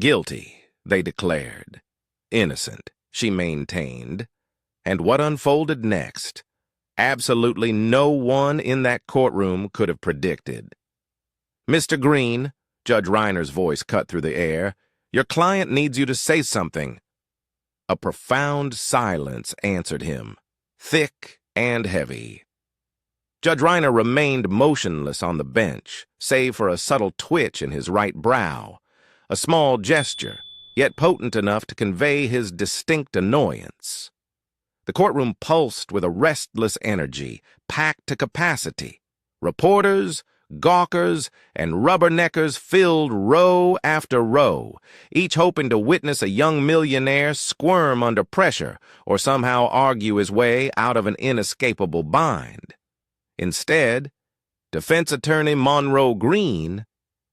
Guilty, they declared. Innocent, she maintained. And what unfolded next, absolutely no one in that courtroom could have predicted. "Mr. Green," Judge Reiner's voice cut through the air, "your client needs you to say something." A profound silence answered him, thick and heavy. Judge Reiner remained motionless on the bench, save for a subtle twitch in his right brow, a small gesture, yet potent enough to convey his distinct annoyance. The courtroom pulsed with a restless energy, packed to capacity. Reporters, gawkers, and rubberneckers filled row after row, each hoping to witness a young millionaire squirm under pressure or somehow argue his way out of an inescapable bind. Instead, defense attorney Monroe Green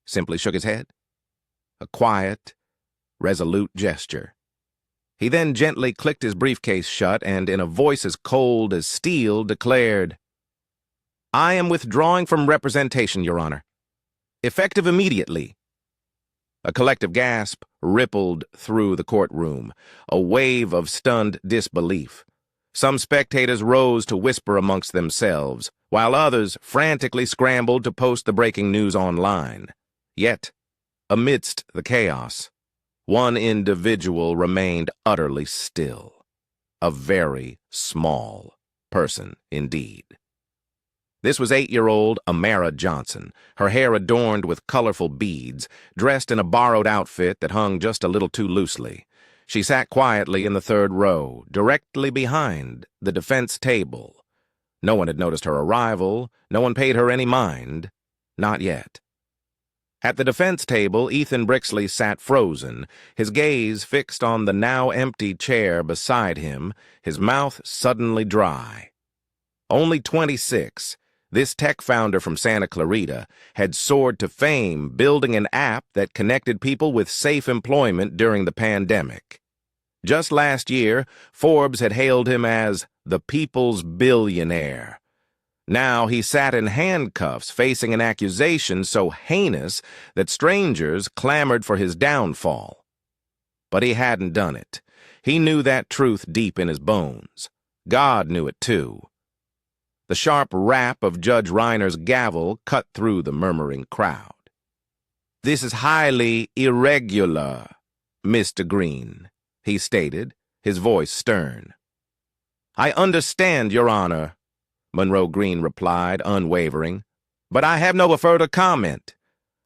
simply shook his head. A quiet, resolute gesture. He then gently clicked his briefcase shut and, in a voice as cold as steel, declared, "I am withdrawing from representation, Your Honor. Effective immediately." A collective gasp rippled through the courtroom, a wave of stunned disbelief. Some spectators rose to whisper amongst themselves, while others frantically scrambled to post the breaking news online. Yet, amidst the chaos, one individual remained utterly still. A very small person indeed. This was 8-year-old Amara Johnson, her hair adorned with colorful beads, dressed in a borrowed outfit that hung just a little too loosely. She sat quietly in the third row, directly behind the defense table. No one had noticed her arrival, no one paid her any mind. Not yet. At the defense table, Ethan Brixley sat frozen, his gaze fixed on the now empty chair beside him, his mouth suddenly dry. Only 26, this tech founder from Santa Clarita had soared to fame building an app that connected people with safe employment during the pandemic. Just last year, Forbes had hailed him as the people's billionaire. Now he sat in handcuffs facing an accusation so heinous that strangers clamored for his downfall. But he hadn't done it. He knew that truth deep in his bones. God knew it too. The sharp rap of Judge Reiner's gavel cut through the murmuring crowd. "This is highly irregular, Mr. Green," he stated, his voice stern. "I understand, Your Honor," Monroe Green replied, unwavering, "but I have no further comment.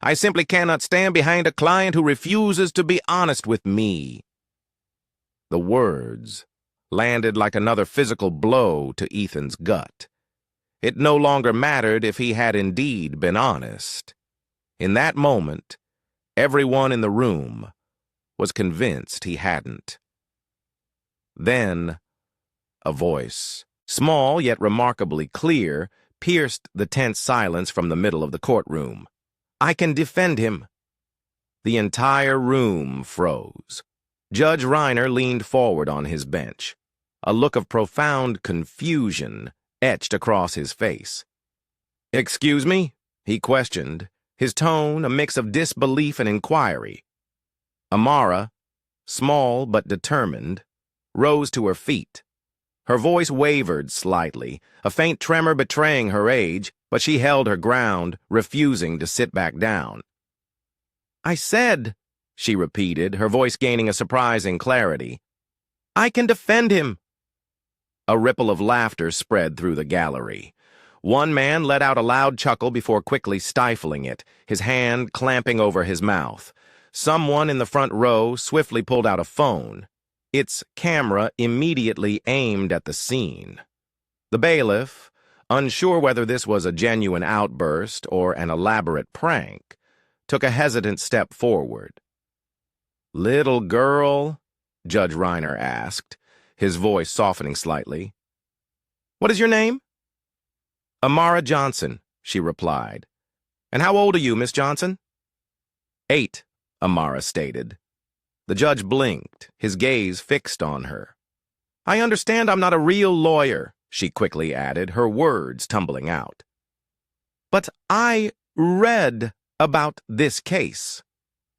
I simply cannot stand behind a client who refuses to be honest with me." The words landed like another physical blow to Ethan's gut. It no longer mattered if he had indeed been honest. In that moment, everyone in the room was convinced he hadn't. Then, a voice, small yet remarkably clear, pierced the tense silence from the middle of the courtroom. "I can defend him." The entire room froze. Judge Reiner leaned forward on his bench, a look of profound confusion etched across his face. "Excuse me?" he questioned, his tone a mix of disbelief and inquiry. Amara, small but determined, rose to her feet. Her voice wavered slightly, a faint tremor betraying her age, but she held her ground, refusing to sit back down. "I said," she repeated, her voice gaining a surprising clarity, "I can defend him." A ripple of laughter spread through the gallery. One man let out a loud chuckle before quickly stifling it, his hand clamping over his mouth. Someone in the front row swiftly pulled out a phone, its camera immediately aimed at the scene. The bailiff, unsure whether this was a genuine outburst or an elaborate prank, took a hesitant step forward. "Little girl?" Judge Reiner asked, his voice softening slightly. "What is your name?" "Amara Johnson," she replied. "And how old are you, Miss Johnson?" 8, Amara stated. The judge blinked, his gaze fixed on her. "I understand I'm not a real lawyer," she quickly added, her words tumbling out. "But I read about this case,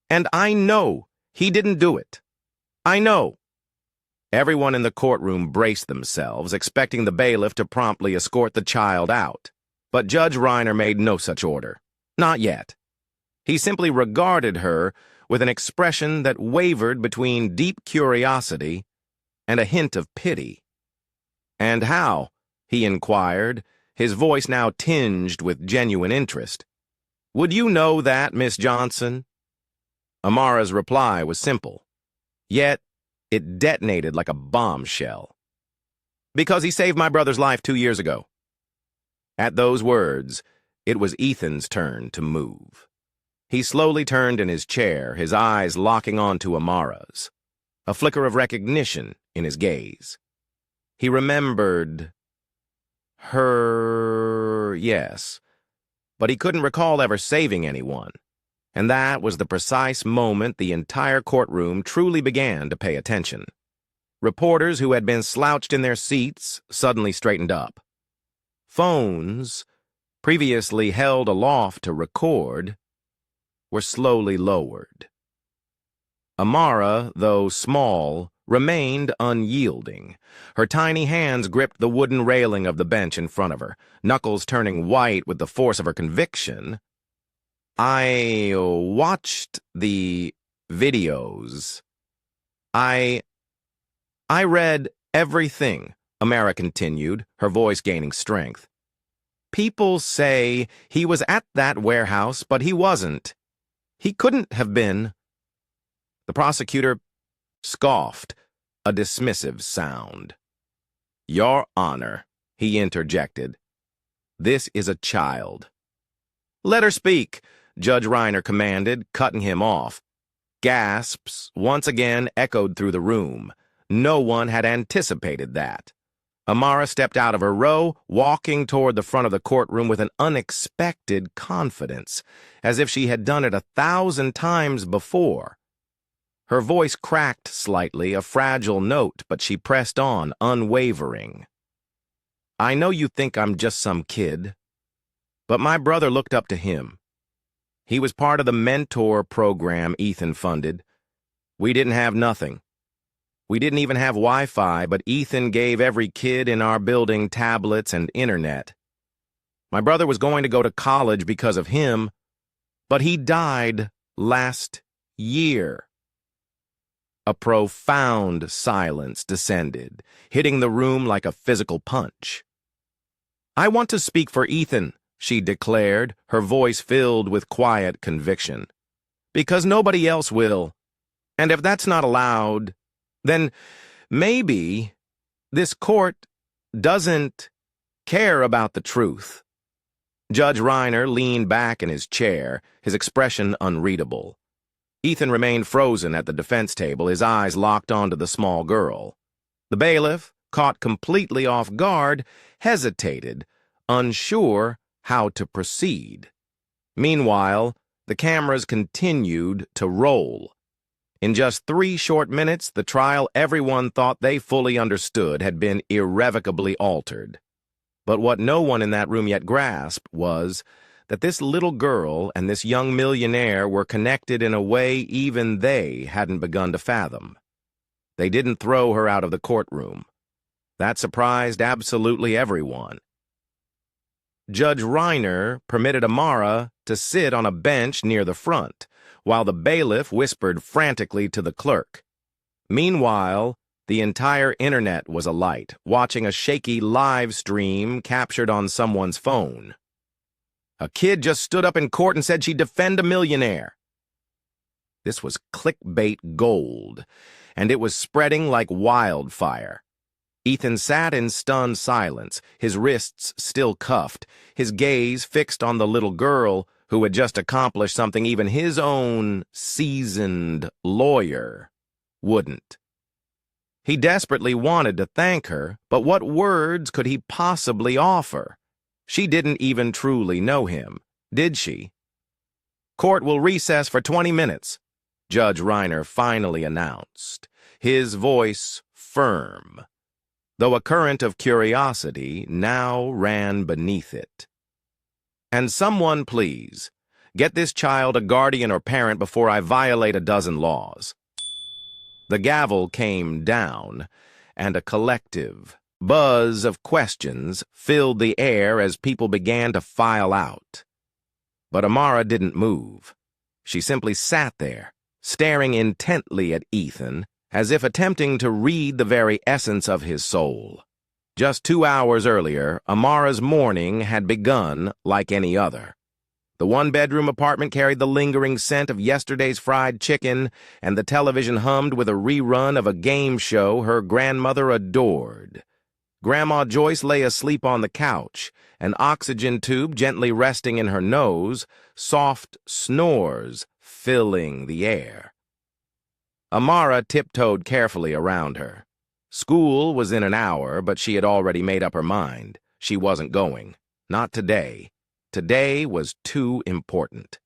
and I know He didn't do it. I know. Everyone in the courtroom braced themselves, expecting the bailiff to promptly escort the child out. But Judge Reiner made no such order. Not yet. He simply regarded her with an expression that wavered between deep curiosity and a hint of pity. "And how?" he inquired, his voice now tinged with genuine interest. "Would you know that, Miss Johnson?" Amara's reply was simple, yet it detonated like a bombshell. "Because he saved my brother's life 2 years ago." At those words, it was Ethan's turn to move. He slowly turned in his chair, his eyes locking onto Amara's, a flicker of recognition in his gaze. He remembered her, yes, but he couldn't recall ever saving anyone, and that was the precise moment the entire courtroom truly began to pay attention. Reporters who had been slouched in their seats suddenly straightened up. Phones, previously held aloft to record, were slowly lowered. Amara, though small, remained unyielding. Her tiny hands gripped the wooden railing of the bench in front of her, knuckles turning white with the force of her conviction. "I watched the videos. I read everything," Amara continued, her voice gaining strength. "People say he was at that warehouse, but he wasn't. He couldn't have been." The prosecutor scoffed, a dismissive sound. "Your Honor," he interjected, "this is a child." "Let her speak," Judge Reiner commanded, cutting him off. Gasps once again echoed through the room. No one had anticipated that. Amara stepped out of her row, walking toward the front of the courtroom with an unexpected confidence, as if she had done it 1,000 times before. Her voice cracked slightly, a fragile note, but she pressed on, unwavering. "I know you think I'm just some kid, but my brother looked up to him. He was part of the mentor program Ethan funded. We didn't have nothing. We didn't even have Wi-Fi, but Ethan gave every kid in our building tablets and internet. My brother was going to go to college because of him, but he died last year." A profound silence descended, hitting the room like a physical punch. "I want to speak for Ethan," she declared, her voice filled with quiet conviction. "Because nobody else will. And if that's not allowed, then maybe this court doesn't care about the truth." Judge Reiner leaned back in his chair, his expression unreadable. Ethan remained frozen at the defense table, his eyes locked onto the small girl. The bailiff, caught completely off guard, hesitated, unsure how to proceed. Meanwhile, the cameras continued to roll. In just 3 short minutes, the trial everyone thought they fully understood had been irrevocably altered. But what no one in that room yet grasped was that this little girl and this young millionaire were connected in a way even they hadn't begun to fathom. They didn't throw her out of the courtroom. That surprised absolutely everyone. Judge Reiner permitted Amara to sit on a bench near the front, while the bailiff whispered frantically to the clerk. Meanwhile, the entire internet was alight, watching a shaky live stream captured on someone's phone. "A kid just stood up in court and said she'd defend a millionaire." This was clickbait gold, and it was spreading like wildfire. Ethan sat in stunned silence, his wrists still cuffed, his gaze fixed on the little girl who had just accomplished something even his own seasoned lawyer wouldn't. He desperately wanted to thank her, but what words could he possibly offer? She didn't even truly know him, did she? "Court will recess for 20 minutes, Judge Reiner finally announced, his voice firm, though a current of curiosity now ran beneath it. "And someone, please, get this child a guardian or parent before I violate a dozen laws." The gavel came down, and a collective buzz of questions filled the air as people began to file out. But Amara didn't move. She simply sat there, staring intently at Ethan, as if attempting to read the very essence of his soul. Just 2 hours earlier, Amara's morning had begun like any other. The one-bedroom apartment carried the lingering scent of yesterday's fried chicken, and the television hummed with a rerun of a game show her grandmother adored. Grandma Joyce lay asleep on the couch, an oxygen tube gently resting in her nose, soft snores filling the air. Amara tiptoed carefully around her. School was in an hour, but she had already made up her mind. She wasn't going. Not today. Today was too important.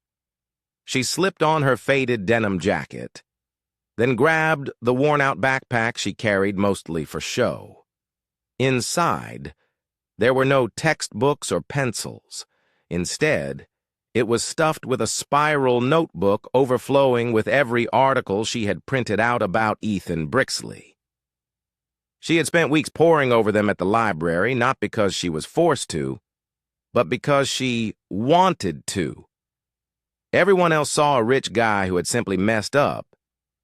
She slipped on her faded denim jacket, then grabbed the worn-out backpack she carried mostly for show. Inside, there were no textbooks or pencils. Instead, it was stuffed with a spiral notebook overflowing with every article she had printed out about Ethan Brixley. She had spent weeks poring over them at the library, not because she was forced to, but because she wanted to. Everyone else saw a rich guy who had simply messed up.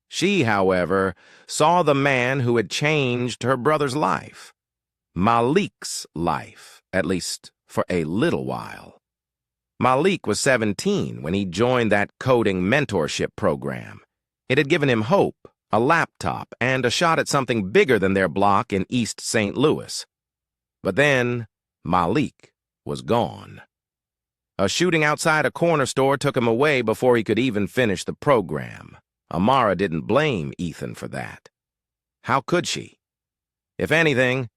She, however, saw the man who had changed her brother's life. Malik's life, at least for a little while. Malik was 17 when he joined that coding mentorship program. It had given him hope, a laptop, and a shot at something bigger than their block in East St. Louis. But then, Malik was gone. A shooting outside a corner store took him away before he could even finish the program. Amara didn't blame Ethan for that. How could she? If anything,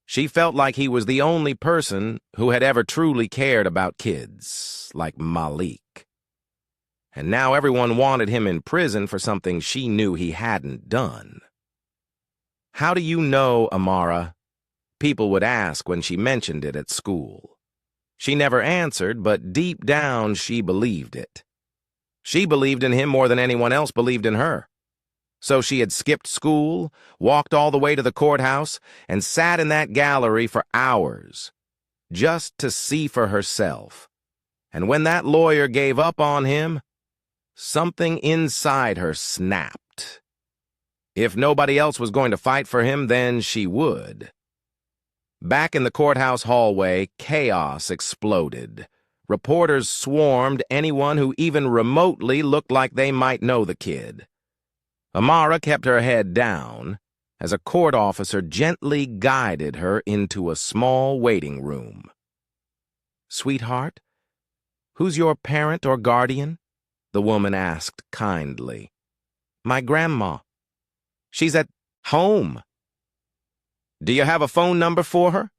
she felt like he was the only person who had ever truly cared about kids, like Malik. And now everyone wanted him in prison for something she knew he hadn't done. "How do you know, Amara?" People would ask when she mentioned it at school. She never answered, but deep down she believed it. She believed in him more than anyone else believed in her. So she had skipped school, walked all the way to the courthouse, and sat in that gallery for hours, just to see for herself. And when that lawyer gave up on him, something inside her snapped. If nobody else was going to fight for him, then she would. Back in the courthouse hallway, chaos exploded. Reporters swarmed anyone who even remotely looked like they might know the kid. Amara kept her head down as a court officer gently guided her into a small waiting room. "Sweetheart, who's your parent or guardian?" the woman asked kindly. "My grandma. She's at home." "Do you have a phone number for her?"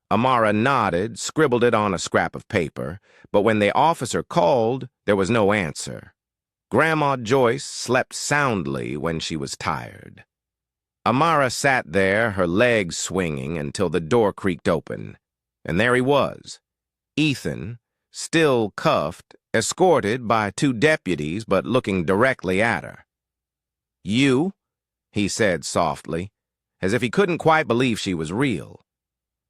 Amara nodded, scribbled it on a scrap of paper, but when the officer called, there was no answer. Grandma Joyce slept soundly when she was tired. Amara sat there, her legs swinging, until the door creaked open. And there he was, Ethan, still cuffed, escorted by 2 deputies, but looking directly at her. "You?" he said softly, as if he couldn't quite believe she was real.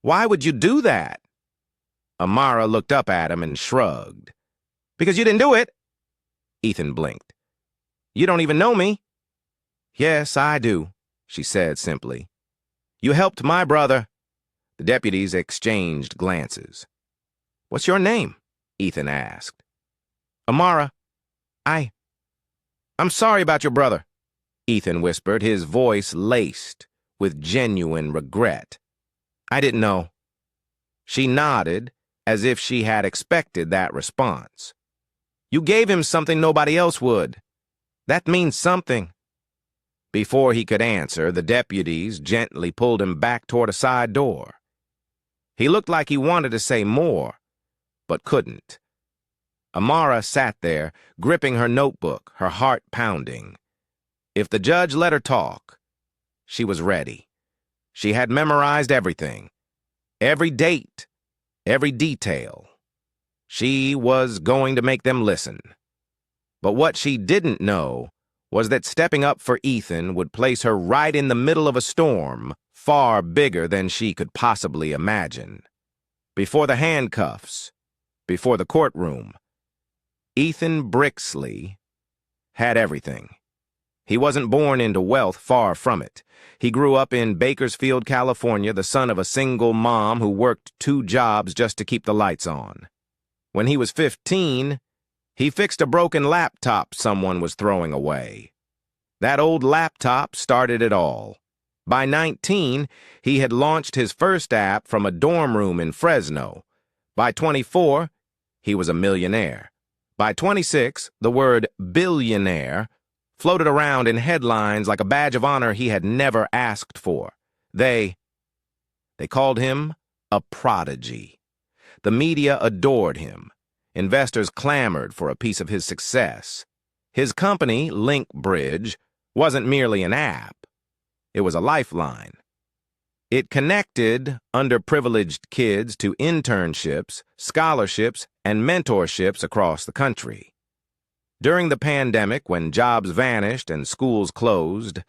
"Why would you do that?" Amara looked up at him and shrugged. "Because you didn't do it." Ethan blinked. "You don't even know me." "Yes, I do," she said simply. "You helped my brother." The deputies exchanged glances. "What's your name?" Ethan asked. "Amara. I'm sorry about your brother," Ethan whispered, his voice laced with genuine regret. "I didn't know." She nodded, as if she had expected that response. "You gave him something nobody else would. That means something." Before he could answer, the deputies gently pulled him back toward a side door. He looked like he wanted to say more, but couldn't. Amara sat there, gripping her notebook, her heart pounding. If the judge let her talk, she was ready. She had memorized everything, every date, every detail. She was going to make them listen. But what she didn't know was that stepping up for Ethan would place her right in the middle of a storm far bigger than she could possibly imagine. Before the handcuffs, before the courtroom, Ethan Brixley had everything. He wasn't born into wealth, far from it. He grew up in Bakersfield, California, the son of a single mom who worked 2 jobs just to keep the lights on. When he was 15, he fixed a broken laptop someone was throwing away. That old laptop started it all. By 19, he had launched his first app from a dorm room in Fresno. By 24, he was a millionaire. By 26, the word billionaire floated around in headlines like a badge of honor he had never asked for. They called him a prodigy. The media adored him. Investors clamored for a piece of his success. His company, Linkbridge, wasn't merely an app. It was a lifeline. It connected underprivileged kids to internships, scholarships, and mentorships across the country. During the pandemic, when jobs vanished and schools closed,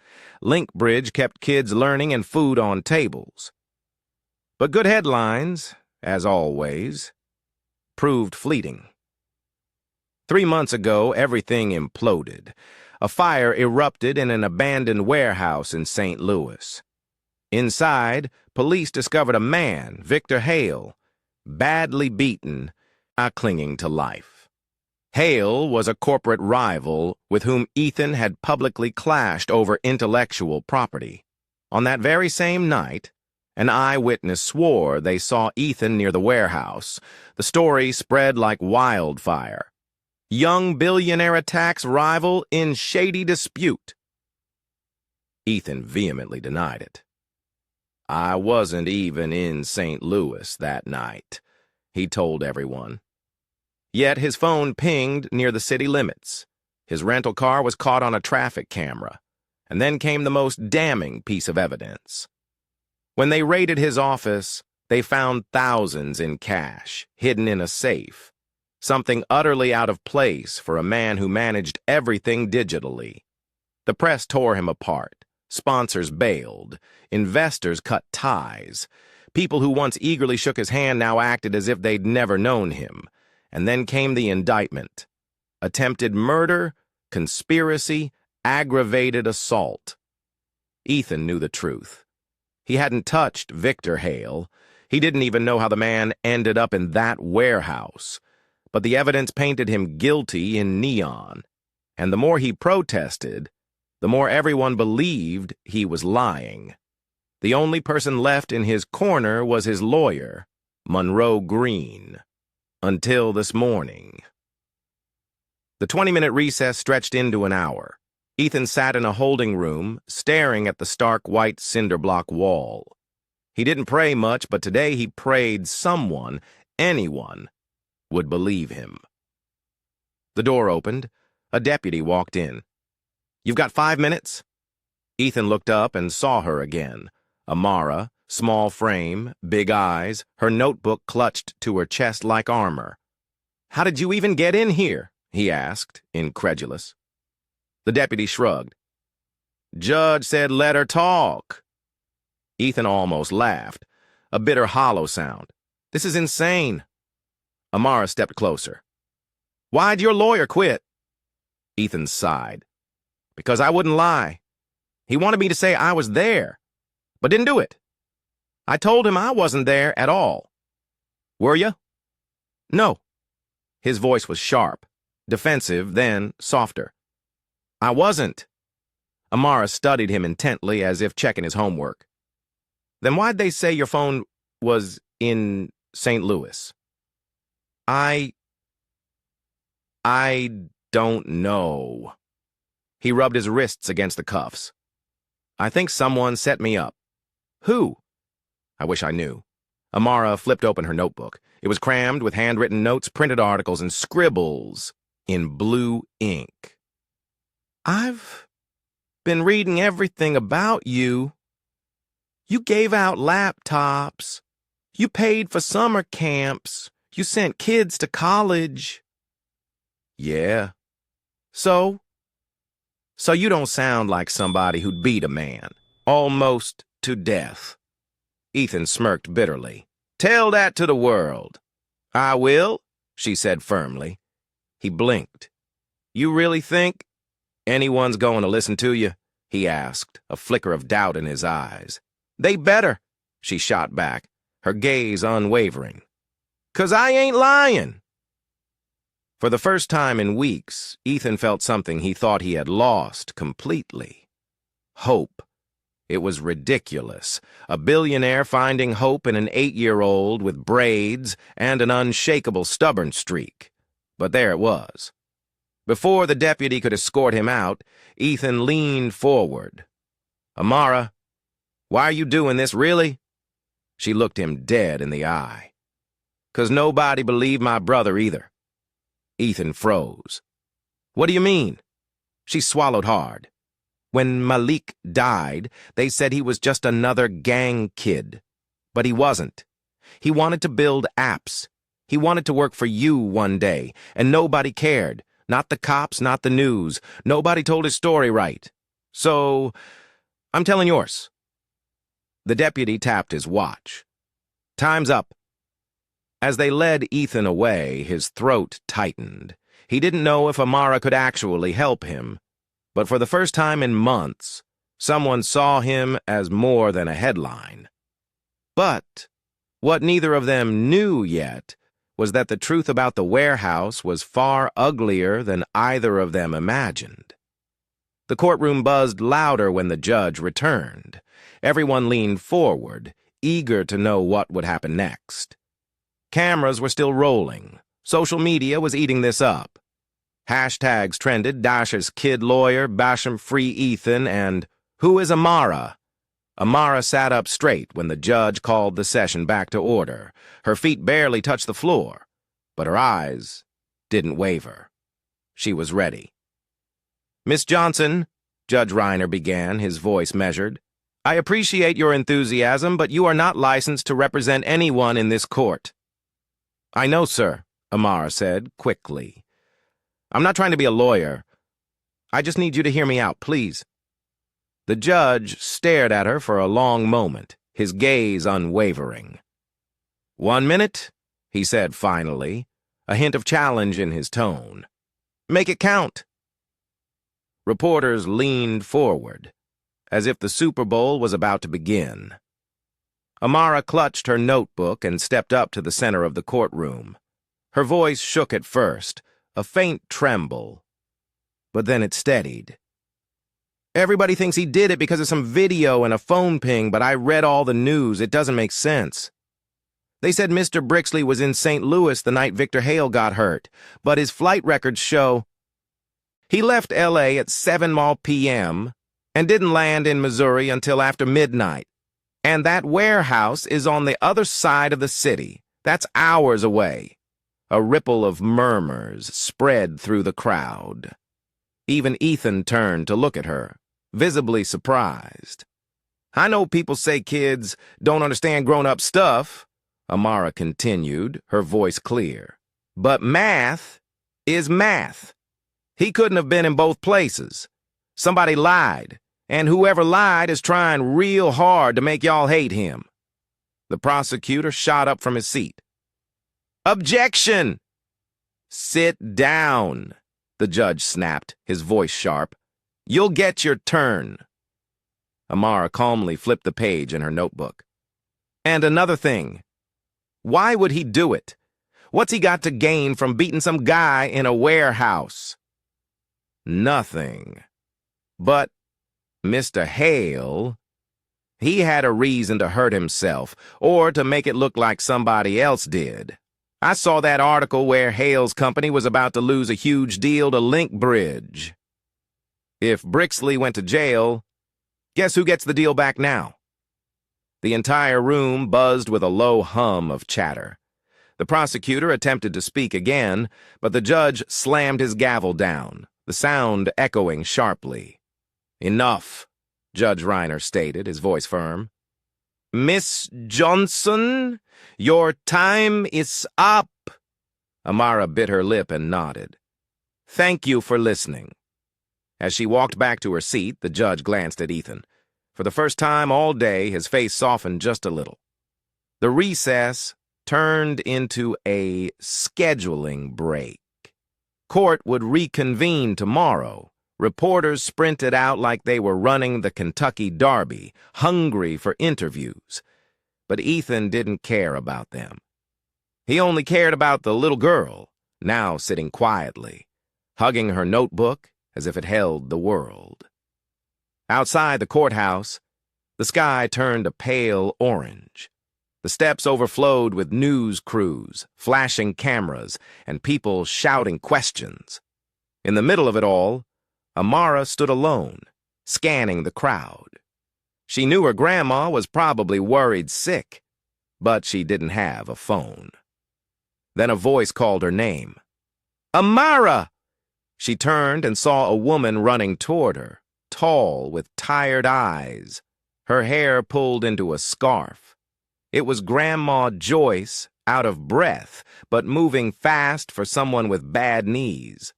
Linkbridge kept kids learning and food on tables. But good headlines, as always, proved fleeting. 3 months ago, everything imploded. A fire erupted in an abandoned warehouse in St. Louis. Inside, police discovered a man, Victor Hale, badly beaten, clinging to life. Hale was a corporate rival with whom Ethan had publicly clashed over intellectual property. On that very same night, an eyewitness swore they saw Ethan near the warehouse. The story spread like wildfire. Young billionaire attacks rival in shady dispute. Ethan vehemently denied it. "I wasn't even in St. Louis that night," he told everyone. Yet his phone pinged near the city limits. His rental car was caught on a traffic camera. And then came the most damning piece of evidence. When they raided his office, they found thousands in cash, hidden in a safe. Something utterly out of place for a man who managed everything digitally. The press tore him apart. Sponsors bailed. Investors cut ties. People who once eagerly shook his hand now acted as if they'd never known him. And then came the indictment. Attempted murder, conspiracy, aggravated assault. Ethan knew the truth. He hadn't touched Victor Hale. He didn't even know how the man ended up in that warehouse. But the evidence painted him guilty in neon. And the more he protested, the more everyone believed he was lying. The only person left in his corner was his lawyer, Monroe Green. Until this morning. The 20-minute recess stretched into an hour. Ethan sat in a holding room, staring at the stark white cinder block wall. He didn't pray much, but today he prayed someone, anyone, would believe him. The door opened. A deputy walked in. "You've got 5 minutes?" Ethan looked up and saw her again. Amara, small frame, big eyes, her notebook clutched to her chest like armor. "How did you even get in here?" he asked, incredulous. The deputy shrugged. "Judge said let her talk." Ethan almost laughed, a bitter hollow sound. "This is insane." Amara stepped closer. "Why'd your lawyer quit?" Ethan sighed. "Because I wouldn't lie. He wanted me to say I was there, but didn't do it. I told him I wasn't there at all." "Were you?" "No." His voice was sharp, defensive, then softer. "I wasn't." Amara studied him intently as if checking his homework. "Then why'd they say your phone was in St. Louis?" I don't know." He rubbed his wrists against the cuffs. "I think someone set me up." "Who?" "I wish I knew." Amara flipped open her notebook. It was crammed with handwritten notes, printed articles, and scribbles in blue ink. "I've been reading everything about you. You gave out laptops. You paid for summer camps. You sent kids to college." "Yeah." "So?" So you don't sound like somebody who'd beat a man, almost to death. Ethan smirked bitterly. Tell that to the world. I will, she said firmly. He blinked. You really think anyone's going to listen to you? He asked, a flicker of doubt in his eyes. They better, she shot back, her gaze unwavering. 'Cause I ain't lying. For the first time in weeks, Ethan felt something he thought he had lost completely. Hope. It was ridiculous. A billionaire finding hope in an 8-year-old with braids and an unshakable stubborn streak. But there it was. Before the deputy could escort him out, Ethan leaned forward. Amara, why are you doing this, really? She looked him dead in the eye. 'Cause nobody believed my brother either. Ethan froze. What do you mean? She swallowed hard. When Malik died, they said he was just another gang kid. But he wasn't. He wanted to build apps. He wanted to work for you one day, and nobody cared. Not the cops, not the news. Nobody told his story right. So, I'm telling yours. The deputy tapped his watch. Time's up. As they led Ethan away, his throat tightened. He didn't know if Amara could actually help him. But for the first time in months, someone saw him as more than a headline. But what neither of them knew yet was that the truth about the warehouse was far uglier than either of them imagined. The courtroom buzzed louder when the judge returned. Everyone leaned forward, eager to know what would happen next. Cameras were still rolling. Social media was eating this up. Hashtags trended, Dasha's kid lawyer, Basham free Ethan, and who is Amara? Amara sat up straight when the judge called the session back to order. Her feet barely touched the floor, but her eyes didn't waver. She was ready. Miss Johnson, Judge Reiner began, his voice measured, I appreciate your enthusiasm, but you are not licensed to represent anyone in this court. I know, sir, Amara said quickly. I'm not trying to be a lawyer. I just need you to hear me out, please. The judge stared at her for a long moment, his gaze unwavering. 1 minute, he said finally, a hint of challenge in his tone. Make it count. Reporters leaned forward, as if the Super Bowl was about to begin. Amara clutched her notebook and stepped up to the center of the courtroom. Her voice shook at first, a faint tremble, but then it steadied. Everybody thinks he did it because of some video and a phone ping, but I read all the news. It doesn't make sense. They said Mr. Brixley was in St. Louis the night Victor Hale got hurt, but his flight records show he left L.A. at 7 p.m. and didn't land in Missouri until after midnight. And that warehouse is on the other side of the city. That's hours away. A ripple of murmurs spread through the crowd. Even Ethan turned to look at her, visibly surprised. I know people say kids don't understand grown-up stuff, Amara continued, her voice clear. But math is math. He couldn't have been in both places. Somebody lied, and whoever lied is trying real hard to make y'all hate him. The prosecutor shot up from his seat. Objection! Sit down, the judge snapped, his voice sharp. You'll get your turn. Amara calmly flipped the page in her notebook. And another thing. Why would he do it? What's he got to gain from beating some guy in a warehouse? Nothing. But Mr. Hale, he had a reason to hurt himself, or to make it look like somebody else did. I saw that article where Hale's company was about to lose a huge deal to Link Bridge. If Brixley went to jail, guess who gets the deal back now? The entire room buzzed with a low hum of chatter. The prosecutor attempted to speak again, but the judge slammed his gavel down, the sound echoing sharply. Enough, Judge Reiner stated, his voice firm. Miss Johnson, your time is up. Amara bit her lip and nodded. Thank you for listening. As she walked back to her seat, the judge glanced at Ethan. For the first time all day, his face softened just a little. The recess turned into a scheduling break. Court would reconvene tomorrow. Reporters sprinted out like they were running the Kentucky Derby, hungry for interviews. But Ethan didn't care about them. He only cared about the little girl, now sitting quietly, hugging her notebook as if it held the world. Outside the courthouse, the sky turned a pale orange. The steps overflowed with news crews, flashing cameras, and people shouting questions. In the middle of it all, Amara stood alone, scanning the crowd. She knew her grandma was probably worried sick, but she didn't have a phone. Then a voice called her name. Amara! She turned and saw a woman running toward her, tall, with tired eyes, her hair pulled into a scarf. It was Grandma Joyce, out of breath, but moving fast for someone with bad knees.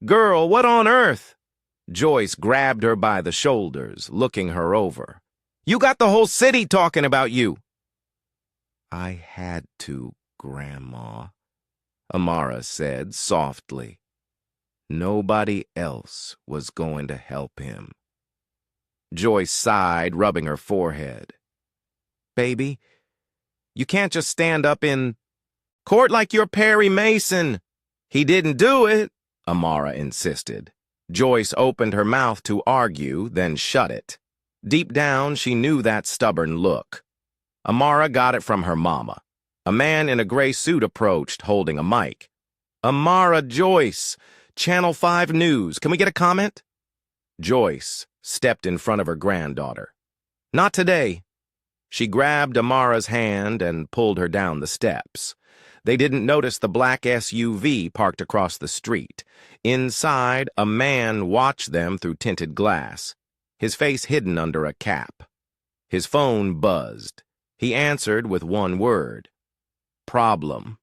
Girl, what on earth? Joyce grabbed her by the shoulders, looking her over. You got the whole city talking about you. I had to, Grandma, Amara said softly. Nobody else was going to help him. Joyce sighed, rubbing her forehead. Baby, you can't just stand up in court like you're Perry Mason. He didn't do it, Amara insisted. Joyce opened her mouth to argue, then shut it. Deep down, she knew that stubborn look. Amara got it from her mama. A man in a gray suit approached, holding a mic. Amara Joyce, Channel 5 News. Can we get a comment? Joyce stepped in front of her granddaughter. Not today. She grabbed Amara's hand and pulled her down the steps. They didn't notice the black SUV parked across the street. Inside, a man watched them through tinted glass, his face hidden under a cap. His phone buzzed. He answered with one word. Problem.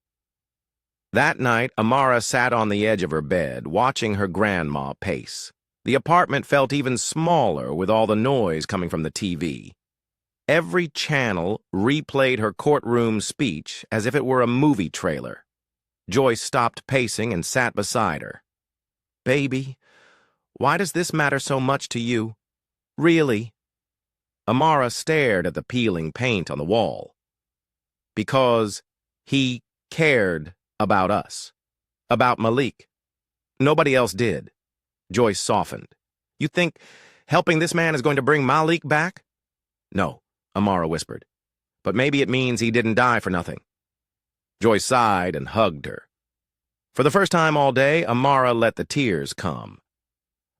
That night, Amara sat on the edge of her bed, watching her grandma pace. The apartment felt even smaller with all the noise coming from the TV. Every channel replayed her courtroom speech as if it were a movie trailer. Joyce stopped pacing and sat beside her. Baby, why does this matter so much to you? Really? Amara stared at the peeling paint on the wall. Because he cared about us. About Malik. Nobody else did. Joyce softened. You think helping this man is going to bring Malik back? No, Amara whispered. But maybe it means he didn't die for nothing. Joyce sighed and hugged her. For the first time all day, Amara let the tears come.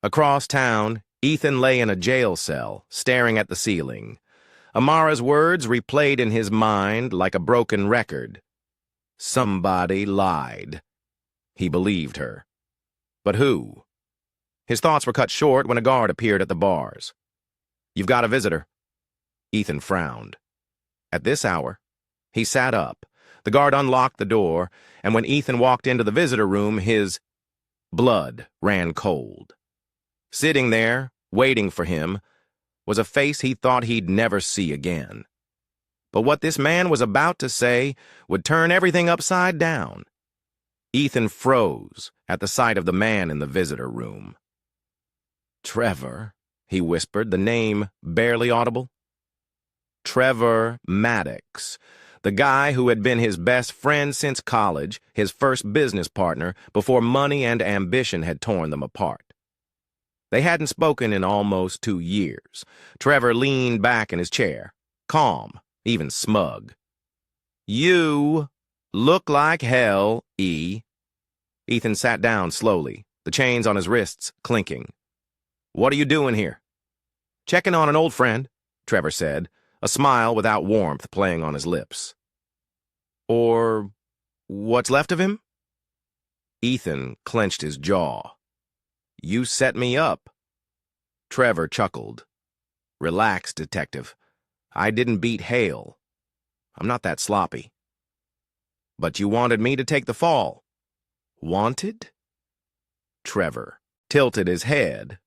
Across town, Ethan lay in a jail cell, staring at the ceiling. Amara's words replayed in his mind like a broken record. Somebody lied. He believed her. But who? His thoughts were cut short when a guard appeared at the bars. You've got a visitor. Ethan frowned. At this hour, he sat up. The guard unlocked the door, and when Ethan walked into the visitor room, his blood ran cold. Sitting there, waiting for him, was a face he thought he'd never see again. But what this man was about to say would turn everything upside down. Ethan froze at the sight of the man in the visitor room. Trevor, he whispered, the name barely audible. Trevor Maddox, the guy who had been his best friend since college, his first business partner, before money and ambition had torn them apart. They hadn't spoken in almost 2 years. Trevor leaned back in his chair, calm, even smug. You look like hell, E. Ethan sat down slowly, the chains on his wrists clinking. What are you doing here? Checking on an old friend, Trevor said, a smile without warmth playing on his lips. Or what's left of him? Ethan clenched his jaw. You set me up. Trevor chuckled. Relax, detective. I didn't beat Hale. I'm not that sloppy. But you wanted me to take the fall. Wanted? Trevor tilted his head,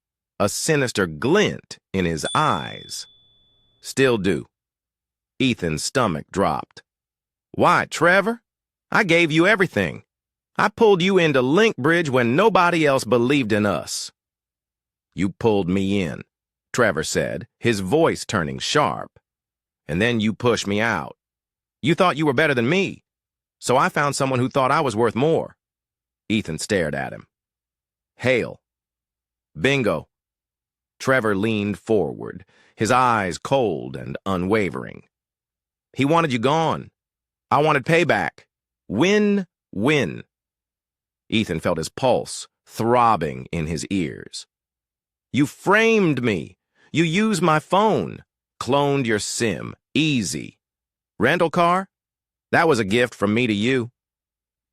a sinister glint in his eyes. Still do. Ethan's stomach dropped. Why, Trevor? I gave you everything. I pulled you into Linkbridge when nobody else believed in us. You pulled me in, Trevor said, his voice turning sharp. And then you pushed me out. You thought you were better than me, so I found someone who thought I was worth more. Ethan stared at him. Hail. Bingo. Trevor leaned forward, his eyes cold and unwavering. He wanted you gone. I wanted payback. Win-win. Ethan felt his pulse throbbing in his ears. You framed me. You used my phone. Cloned your SIM. Easy. Rental car? That was a gift from me to you.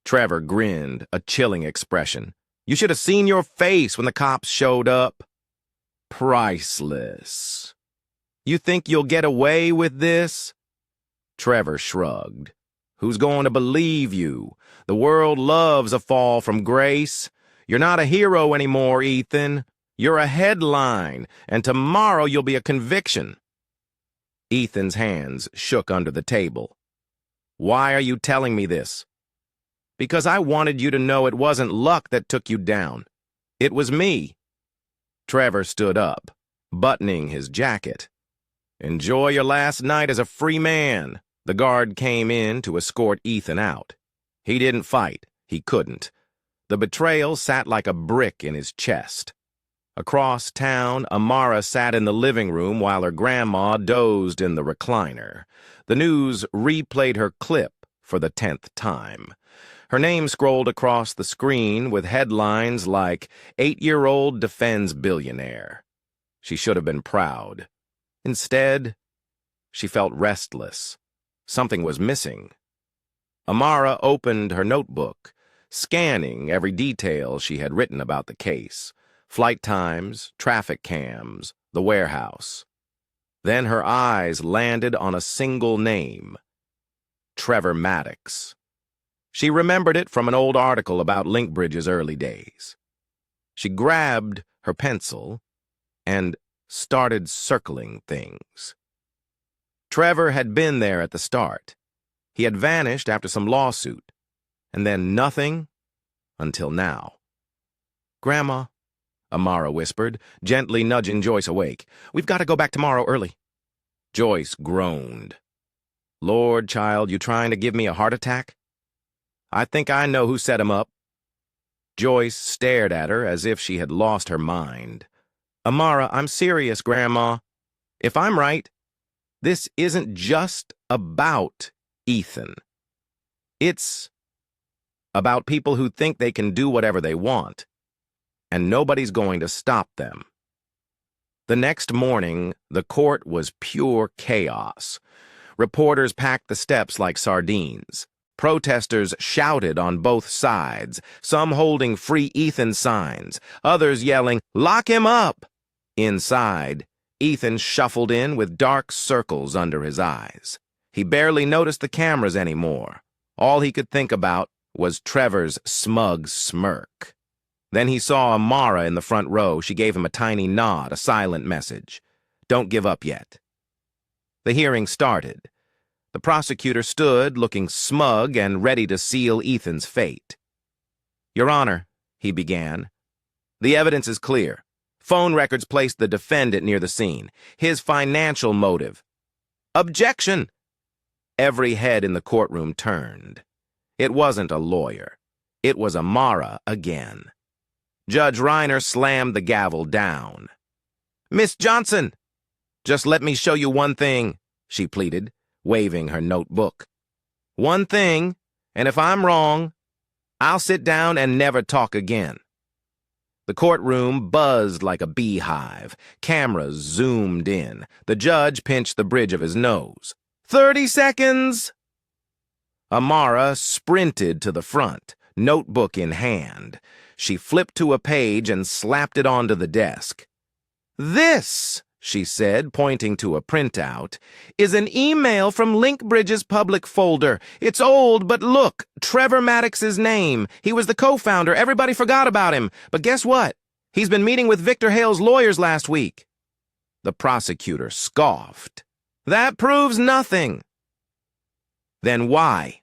Trevor grinned, a chilling expression. You should have seen your face when the cops showed up. Priceless. You think you'll get away with this? Trevor shrugged. Who's going to believe you? The world loves a fall from grace. You're not a hero anymore, Ethan. You're a headline, and tomorrow you'll be a conviction. Ethan's hands shook under the table. Why are you telling me this? Because I wanted you to know it wasn't luck that took you down. It was me. Trevor stood up, buttoning his jacket. Enjoy your last night as a free man. The guard came in to escort Ethan out. He didn't fight. He couldn't. The betrayal sat like a brick in his chest. Across town, Amara sat in the living room while her grandma dozed in the recliner. The news replayed her clip for the 10th time. Her name scrolled across the screen with headlines like, 8-year-old defends billionaire. She should have been proud. Instead, she felt restless. Something was missing. Amara opened her notebook, scanning every detail she had written about the case. Flight times, traffic cams, the warehouse. Then her eyes landed on a single name, Trevor Maddox. She remembered it from an old article about Linkbridge's early days. She grabbed her pencil and started circling things. Trevor had been there at the start. He had vanished after some lawsuit, and then nothing until now. Grandma, Amara whispered, gently nudging Joyce awake. We've got to go back tomorrow early. Joyce groaned. Lord, child, you trying to give me a heart attack? I think I know who set him up. Joyce stared at her as if she had lost her mind. Amara, I'm serious, Grandma. If I'm right, this isn't just about Ethan. It's about people who think they can do whatever they want, and nobody's going to stop them. The next morning, the court was pure chaos. Reporters packed the steps like sardines. Protesters shouted on both sides, some holding Free Ethan signs, others yelling, Lock him up! Inside, Ethan shuffled in with dark circles under his eyes. He barely noticed the cameras anymore. All he could think about was Trevor's smug smirk. Then he saw Amara in the front row. She gave him a tiny nod, a silent message. Don't give up yet. The hearing started. The prosecutor stood, looking smug and ready to seal Ethan's fate. Your Honor, he began, the evidence is clear. Phone records placed the defendant near the scene. His financial motive. Objection! Every head in the courtroom turned. It wasn't a lawyer. It was Amara again. Judge Reiner slammed the gavel down. Miss Johnson, just let me show you one thing, she pleaded, waving her notebook. One thing, and if I'm wrong, I'll sit down and never talk again. The courtroom buzzed like a beehive. Cameras zoomed in. The judge pinched the bridge of his nose. 30 seconds! Amara sprinted to the front, notebook in hand. She flipped to a page and slapped it onto the desk. This, she said, pointing to a printout, is an email from Linkbridge's public folder. It's old, but look, Trevor Maddox's name. He was the co-founder. Everybody forgot about him. But guess what? He's been meeting with Victor Hale's lawyers last week. The prosecutor scoffed. That proves nothing. Then why?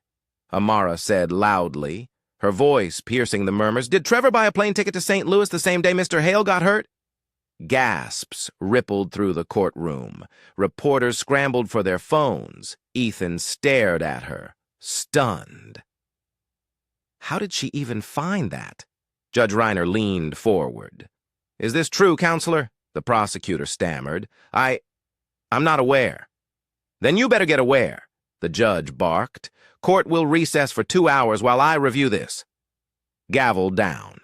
Amara said loudly, her voice piercing the murmurs. Did Trevor buy a plane ticket to St. Louis the same day Mr. Hale got hurt? Gasps rippled through the courtroom. Reporters scrambled for their phones. Ethan stared at her, stunned. How did she even find that? Judge Reiner leaned forward. Is this true, counselor? The prosecutor stammered. I'm not aware. Then you better get aware, the judge barked. Court will recess for 2 hours while I review this. Gavel down.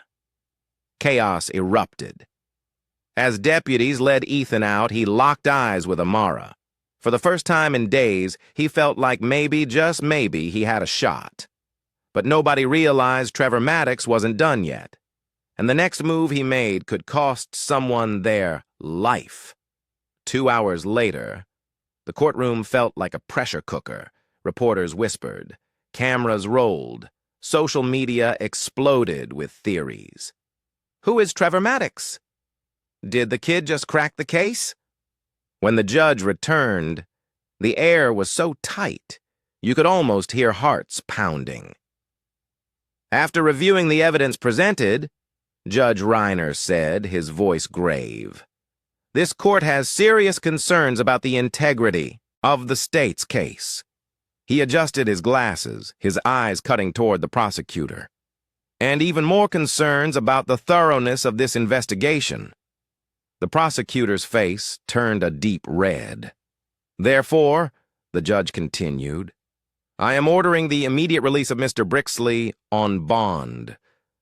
Chaos erupted. As deputies led Ethan out, he locked eyes with Amara. For the first time in days, he felt like maybe, just maybe, he had a shot. But nobody realized Trevor Maddox wasn't done yet. And the next move he made could cost someone their life. 2 hours later, the courtroom felt like a pressure cooker. Reporters whispered. Cameras rolled. Social media exploded with theories. Who is Trevor Maddox? Did the kid just crack the case? When the judge returned, the air was so tight, you could almost hear hearts pounding. After reviewing the evidence presented, Judge Reiner said, his voice grave, this court has serious concerns about the integrity of the state's case. He adjusted his glasses, his eyes cutting toward the prosecutor. And even more concerns about the thoroughness of this investigation. The prosecutor's face turned a deep red. Therefore, the judge continued, I am ordering the immediate release of Mr. Brixley on bond.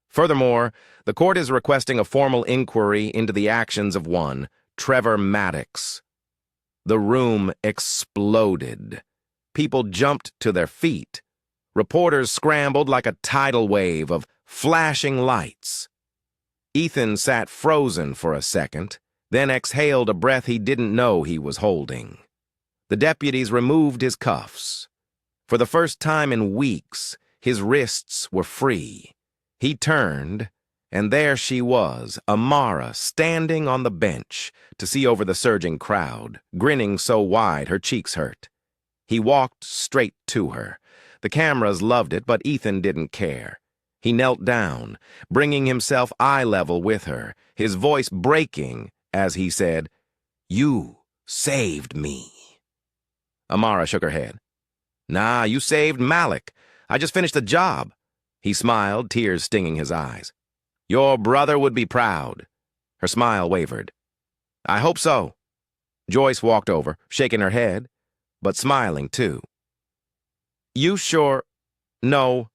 Furthermore, the court is requesting a formal inquiry into the actions of one, Trevor Maddox. The room exploded. People jumped to their feet. Reporters scrambled like a tidal wave of flashing lights. Ethan sat frozen for a second, then exhaled a breath he didn't know he was holding. The deputies removed his cuffs. For the first time in weeks, his wrists were free. He turned, and there she was, Amara, standing on the bench to see over the surging crowd, grinning so wide her cheeks hurt. He walked straight to her. The cameras loved it, but Ethan didn't care. He knelt down, bringing himself eye level with her, his voice breaking as he said, You saved me. Amara shook her head. Nah, you saved Malik. I just finished the job. He smiled, tears stinging his eyes. Your brother would be proud. Her smile wavered. I hope so. Joyce walked over, shaking her head, but smiling too. You sure know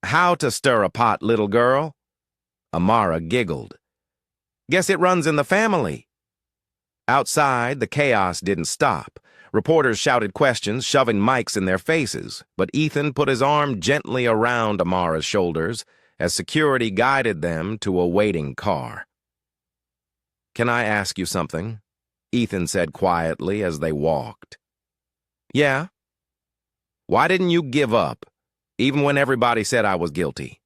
how to stir a pot, little girl? Amara giggled. Guess it runs in the family. Outside, the chaos didn't stop. Reporters shouted questions, shoving mics in their faces, but Ethan put his arm gently around Amara's shoulders as security guided them to a waiting car. Can I ask you something? Ethan said quietly as they walked. Yeah? Why didn't you give up, even when everybody said I was guilty?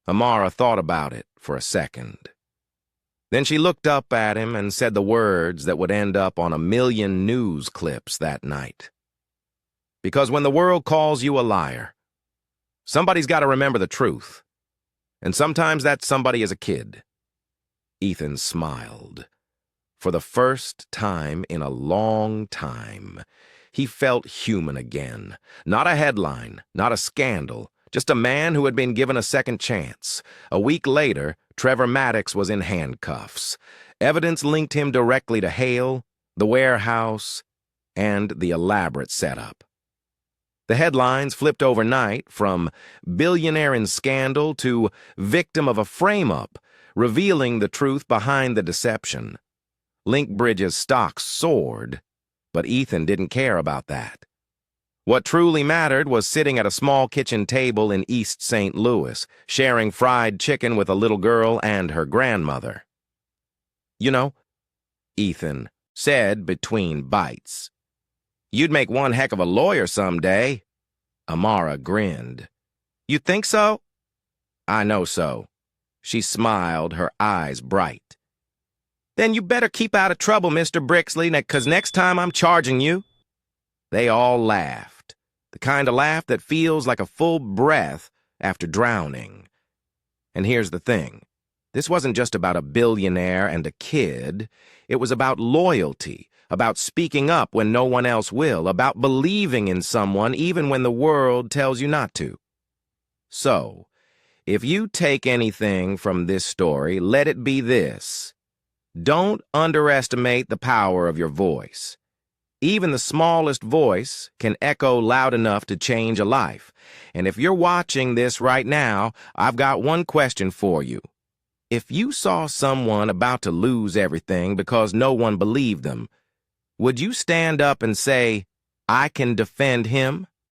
Amara thought about it for a second. Then she looked up at him and said the words that would end up on 1,000,000 news clips that night. Because when the world calls you a liar, somebody's got to remember the truth. And sometimes that somebody is a kid. Ethan smiled. For the first time in a long time, he felt human again. Not a headline, not a scandal, just a man who had been given a second chance. A week later, Trevor Maddox was in handcuffs. Evidence linked him directly to Hale, the warehouse, and the elaborate setup. The headlines flipped overnight from billionaire in scandal to victim of a frame-up, revealing the truth behind the deception. Linkbridge's stock soared, but Ethan didn't care about that. What truly mattered was sitting at a small kitchen table in East St. Louis, sharing fried chicken with a little girl and her grandmother. You know, Ethan said between bites, you'd make one heck of a lawyer someday. Amara grinned. You think so? I know so. She smiled, her eyes bright. "Then you better keep out of trouble, Mr. Brixley, 'cause next time I'm charging you." They all laughed, the kind of laugh that feels like a full breath after drowning. And here's the thing. This wasn't just about a billionaire and a kid. It was about loyalty, about speaking up when no one else will, about believing in someone even when the world tells you not to. So, if you take anything from this story, let it be this. Don't underestimate the power of your voice. Even the smallest voice can echo loud enough to change a life. And if you're watching this right now, I've got one question for you. If you saw someone about to lose everything because no one believed them, would you stand up and say, "I can defend him"?